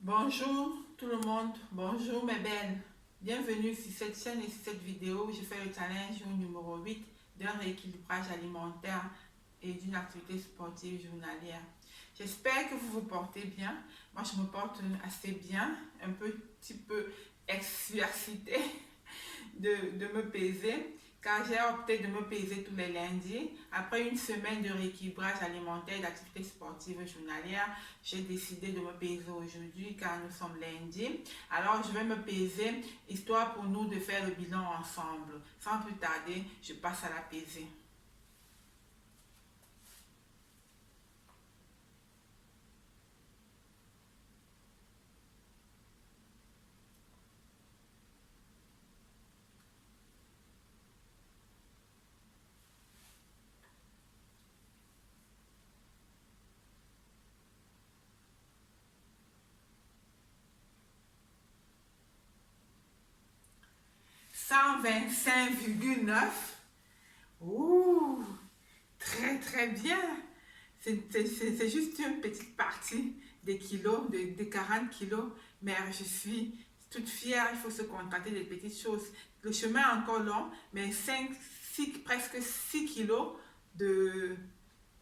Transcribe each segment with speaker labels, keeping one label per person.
Speaker 1: Bonjour tout le monde, bonjour mes belles. Bienvenue sur cette chaîne et sur cette vidéo où je fais le challenge numéro 8 d'un rééquilibrage alimentaire et d'une activité sportive journalière. J'espère que vous vous portez bien. Moi, je me porte assez bien, un petit peu excitée de me peser, car j'ai opté de me peser tous les lundis. Après une semaine de rééquilibrage alimentaire et d'activité sportive journalière, j'ai décidé de me peser aujourd'hui car nous sommes lundi. Alors je vais me peser, histoire pour nous de faire le bilan ensemble. Sans plus tarder, je passe à la pesée. 125,9. Ouh, très bien. C'est juste une petite partie des kilos, des 40 kilos, mais je suis toute fière. Il faut se contenter des petites choses. Le chemin est encore long, mais 6, presque 6 kilos de,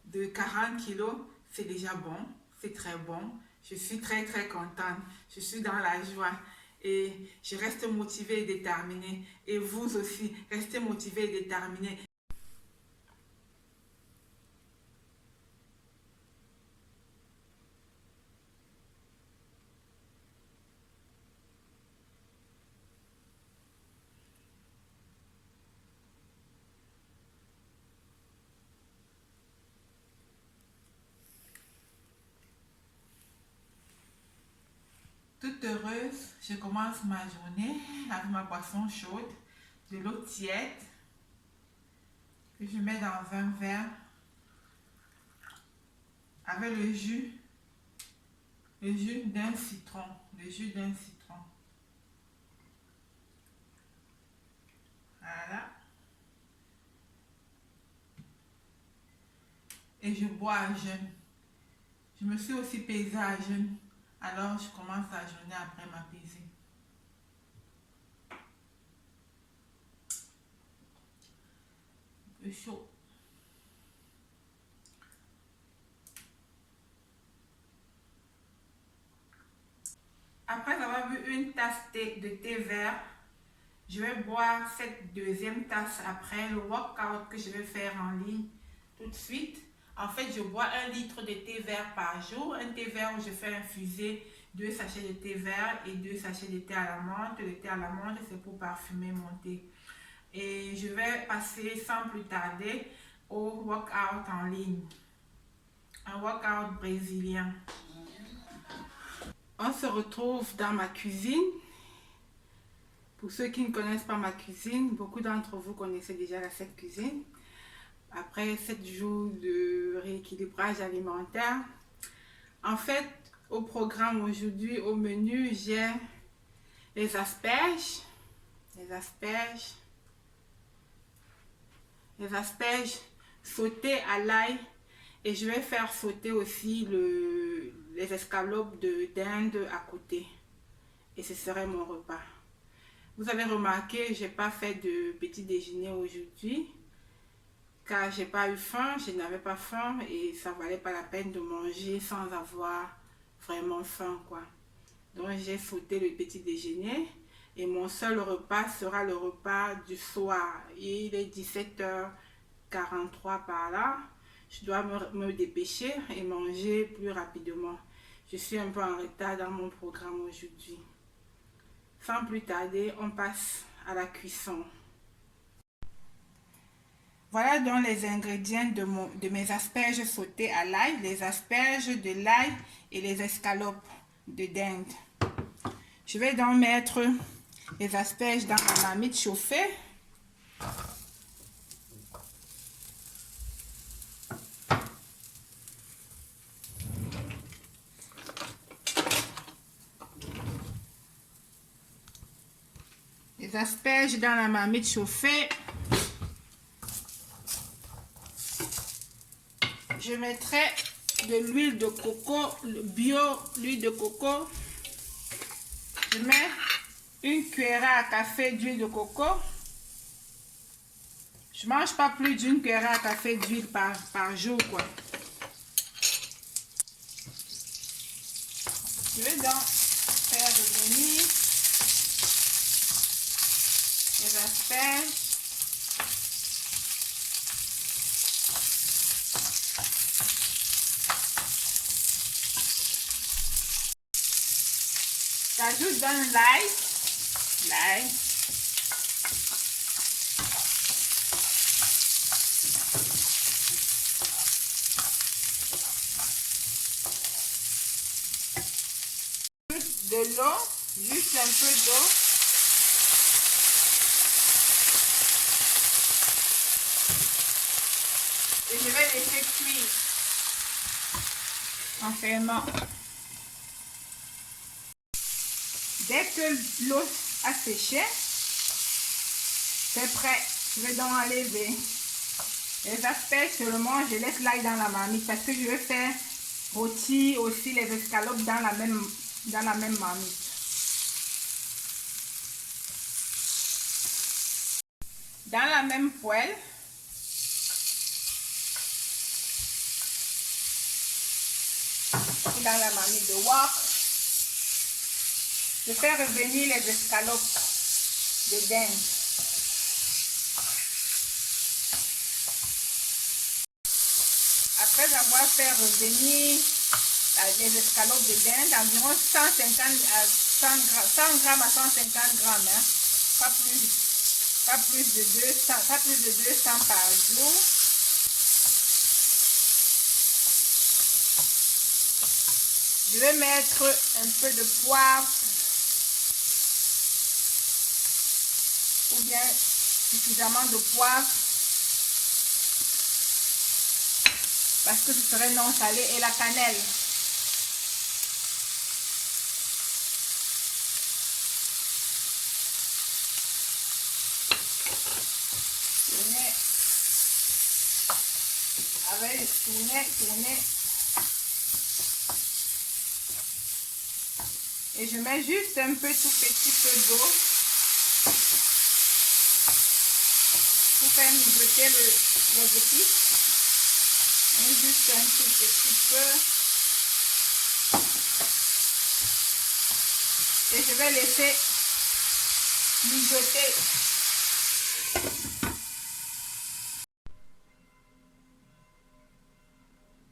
Speaker 1: de 40 kilos, c'est déjà bon, c'est très bon. Je suis très contente, je suis dans la joie et je reste motivée et déterminée. Et vous aussi, restez motivés et déterminés. Toute heureuse, je commence ma journée avec ma boisson chaude, de l'eau tiède que je mets dans un verre avec le jus d'un citron, le jus d'un citron. Voilà. Et je bois à jeûne. Je me suis aussi pesée à jeûne. Alors je commence la journée après ma pesée. Un peu chaud. Après avoir bu une tasse de thé vert, je vais boire cette deuxième tasse après le workout que je vais faire en ligne tout de suite. En fait, je bois 1 litre de thé vert par jour. Un thé vert où je fais infuser 2 sachets de thé vert et 2 sachets de thé à la menthe. Le thé à la menthe, c'est pour parfumer mon thé. Et je vais passer sans plus tarder au workout en ligne. Un workout brésilien. On se retrouve dans ma cuisine. Pour ceux qui ne connaissent pas ma cuisine, beaucoup d'entre vous connaissez déjà cette cuisine. Après 7 jours de rééquilibrage alimentaire, en fait, au programme aujourd'hui, au menu, j'ai les asperges, les asperges, les asperges sautées à l'ail, et je vais faire sauter aussi les escalopes de dinde à côté. Et ce serait mon repas. Vous avez remarqué, je n'ai pas fait de petit déjeuner aujourd'hui car j'ai pas eu faim, je n'avais pas faim et ça valait pas la peine de manger sans avoir vraiment faim quoi. Donc j'ai sauté le petit déjeuner et mon seul repas sera le repas du soir. Il est 17h43 par là. Je dois me dépêcher et manger plus rapidement. Je suis un peu en retard dans mon programme aujourd'hui. Sans plus tarder, on passe à la cuisson. Voilà donc les ingrédients de mes asperges sautées à l'ail, les asperges de l'ail et les escalopes de dinde. Je vais donc mettre les asperges dans ma marmite chauffée. Les asperges dans la marmite chauffée. Je mettrai de l'huile de coco, bio, l'huile de coco. Je mets une cuillère à café d'huile de coco. Je ne mange pas plus d'une cuillère à café d'huile par jour, quoi. Je vais donc faire revenir les asperges. J'ajoute dans l'ail. De l'eau, juste un peu d'eau. Et je vais laisser cuire en fermant. Dès que l'eau a séché, c'est prêt. Je vais donc enlever les asperges seulement. Je laisse l'ail dans la marmite parce que je vais faire rôtir aussi les escalopes dans la même marmite. Dans la même poêle, dans la marmite de wok, je fais revenir les escalopes de dinde. Après avoir fait revenir les escalopes de dinde, environ 150 à 100 grammes à 150 grammes, hein, pas plus de 200 par jour. Je vais mettre un peu de poivre ou bien suffisamment de poivre parce que ce serait non salé, et la cannelle. Tourner. Et je mets juste un tout petit peu d'eau pour faire mijoter les épices. Et juste un tout petit peu. Et je vais laisser mijoter.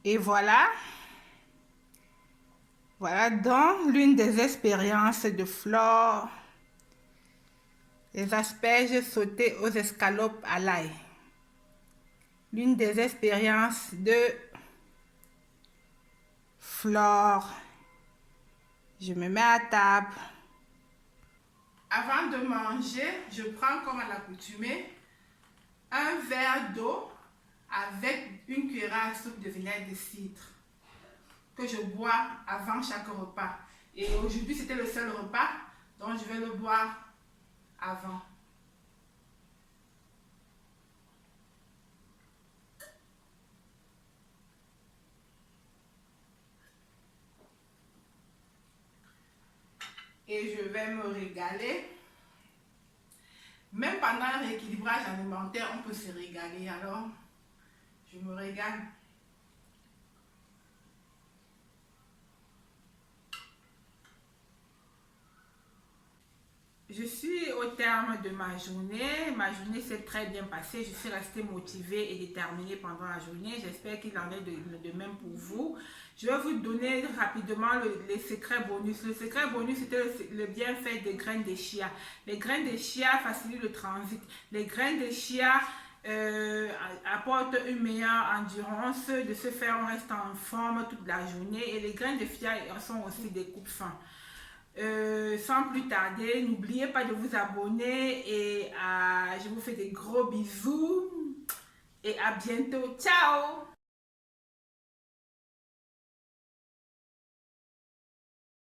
Speaker 1: Et voilà donc l'une des expériences de Flore, les asperges sautées aux escalopes à l'ail. L'une des expériences de Flore. Je me mets à table. Avant de manger, je prends comme à l'accoutumée un verre d'eau avec une cuillère à soupe de vinaigre de cidre que je bois avant chaque repas. Et aujourd'hui, c'était le seul repas, donc je vais le boire avant. Et je vais me régaler. Même pendant un rééquilibrage alimentaire, on peut se régaler. Alors, je me régale. Je suis au terme de ma journée. Ma journée s'est très bien passée. Je suis restée motivée et déterminée pendant la journée. J'espère qu'il en est de même pour vous. Je vais vous donner rapidement les secrets bonus. Le secret bonus, c'était le bienfait des graines de chia. Les graines de chia facilitent le transit. Les graines de chia apportent une meilleure endurance. De ce fait, on reste en forme toute la journée. Et les graines de chia sont aussi des coupes-faim. Sans plus tarder, n'oubliez pas de vous abonner et je vous fais des gros bisous et à bientôt. Ciao!